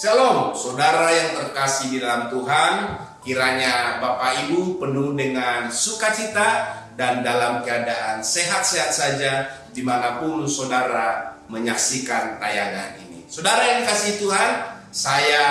Shalom, saudara yang terkasih di dalam Tuhan. Kiranya Bapak Ibu penuh dengan sukacita dan dalam keadaan sehat-sehat saja dimanapun saudara menyaksikan tayangan ini. Saudara yang dikasihi Tuhan, saya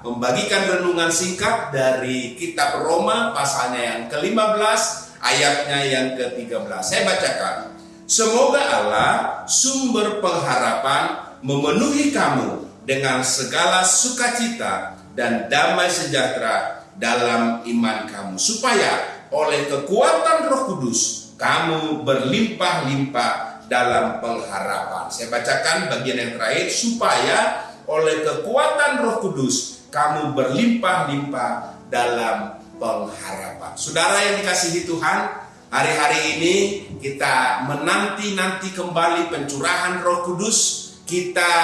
membagikan renungan singkat dari kitab Roma pasalnya yang ke-15 ayatnya yang ke-13. Saya bacakan. Semoga Allah sumber pengharapan memenuhi kamu dengan segala sukacita dan damai sejahtera dalam iman kamu, supaya oleh kekuatan Roh Kudus kamu berlimpah-limpah dalam pengharapan. Saya bacakan bagian yang terakhir, supaya oleh kekuatan Roh Kudus kamu berlimpah-limpah dalam pengharapan. Saudara yang dikasihi Tuhan, hari-hari ini kita menanti-nanti kembali pencurahan Roh Kudus. Kita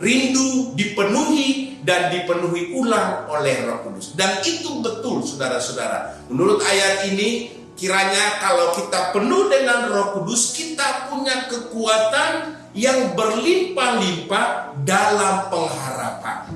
rindu dipenuhi dan dipenuhi ulang oleh Roh Kudus. Dan itu betul saudara-saudara. Menurut ayat ini, kiranya kalau kita penuh dengan Roh Kudus, kita punya kekuatan yang berlimpah-limpah dalam pengharapan.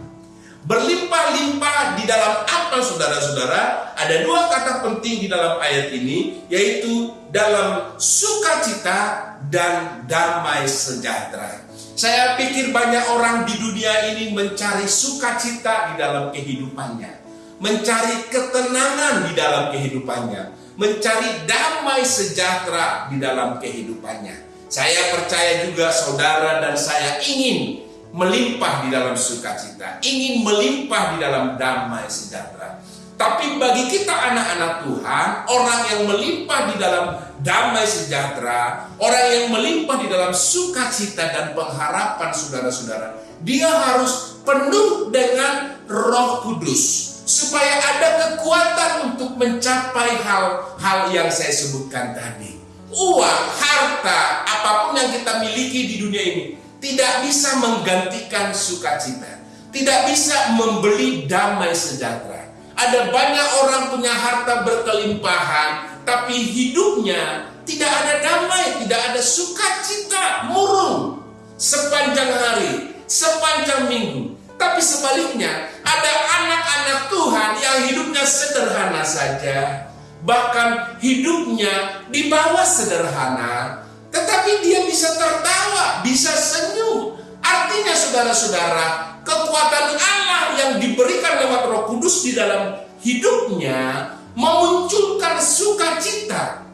Berlimpah-limpah di dalam apa saudara-saudara? Ada dua kata penting di dalam ayat ini, yaitu dalam sukacita dan damai sejahtera. Saya pikir banyak orang di dunia ini mencari sukacita di dalam kehidupannya, mencari ketenangan di dalam kehidupannya, mencari damai sejahtera di dalam kehidupannya. Saya percaya juga saudara dan saya ingin melimpah di dalam sukacita, ingin melimpah di dalam damai sejahtera. Tapi bagi kita anak-anak Tuhan, orang yang melimpah di dalam damai sejahtera, orang yang melimpah di dalam sukacita dan pengharapan saudara-saudara, dia harus penuh dengan Roh Kudus, supaya ada kekuatan untuk mencapai hal-hal yang saya sebutkan tadi. Uang, harta, apapun yang kita miliki di dunia ini tidak bisa menggantikan sukacita, tidak bisa membeli damai sejahtera. Ada banyak orang punya harta berkelimpahan, tapi hidupnya tidak ada damai, tidak ada sukacita, murung sepanjang hari, sepanjang minggu. Tapi sebaliknya, ada anak-anak Tuhan yang hidupnya sederhana saja, bahkan hidupnya di bawah sederhana, tetapi dia bisa tertawa, bisa senyum. Artinya saudara-saudara, kekuatan Allah yang diberikan lewat Roh Kudus di dalam hidupnya memunculkan sukacita,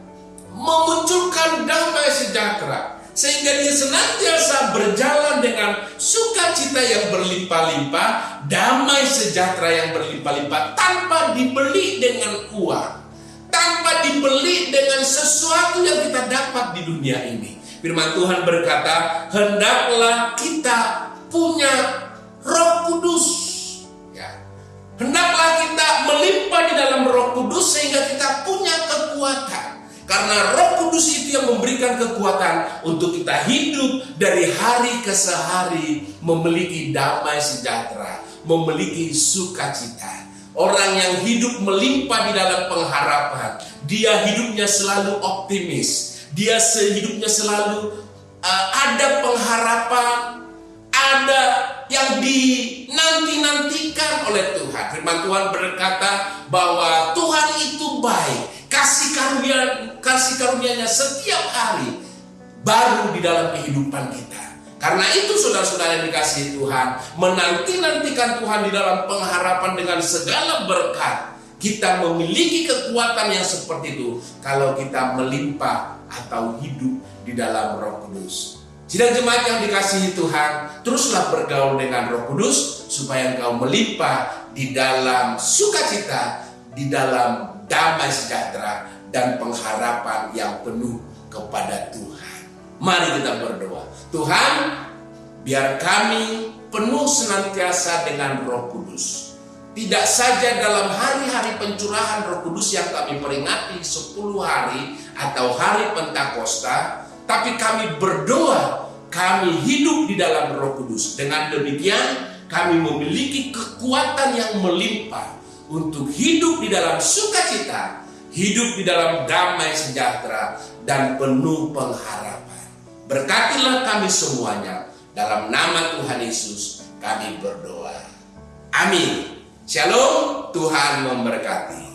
memunculkan damai sejahtera, sehingga dia senantiasa berjalan dengan sukacita yang berlimpah-limpah, damai sejahtera yang berlimpah-limpah, tanpa dibeli dengan uang, tanpa dibeli dengan sesuatu yang kita dapat di dunia ini. Firman Tuhan berkata, hendaklah kita punya Roh Kudus. Ya. Hendaklah kita melimpah di dalam Roh Kudus sehingga kita punya kekuatan. Karena Roh Kudus itu yang memberikan kekuatan untuk kita hidup dari hari ke hari, memiliki damai sejahtera, memiliki sukacita. Orang yang hidup melimpah di dalam pengharapan, dia hidupnya selalu optimis. Dia hidupnya selalu ada pengharapan, ada yang dinanti-nantikan oleh Tuhan. Firman Tuhan berkata bahwa Tuhan itu baik, kasih karunia-Nya setiap hari baru di dalam kehidupan kita. Karena itu saudara-saudara yang dikasihi Tuhan, menanti-nantikan Tuhan di dalam pengharapan dengan segala berkat. Kita memiliki kekuatan yang seperti itu kalau kita melimpah atau hidup di dalam Roh Kudus. Sidang jemaat yang dikasihi Tuhan, teruslah bergaul dengan Roh Kudus supaya engkau melimpah di dalam sukacita, di dalam damai sejahtera dan pengharapan yang penuh kepada Tuhan. Mari kita berdoa. Tuhan, biar kami penuh senantiasa dengan Roh Kudus. Tidak saja dalam hari-hari pencurahan Roh Kudus yang kami peringati 10 hari atau hari Pentakosta, tapi kami berdoa, kami hidup di dalam Roh Kudus. Dengan demikian, kami memiliki kekuatan yang melimpah untuk hidup di dalam sukacita, hidup di dalam damai sejahtera, dan penuh pengharapan. Berkatilah kami semuanya, dalam nama Tuhan Yesus kami berdoa. Amin. Shalom, Tuhan memberkati.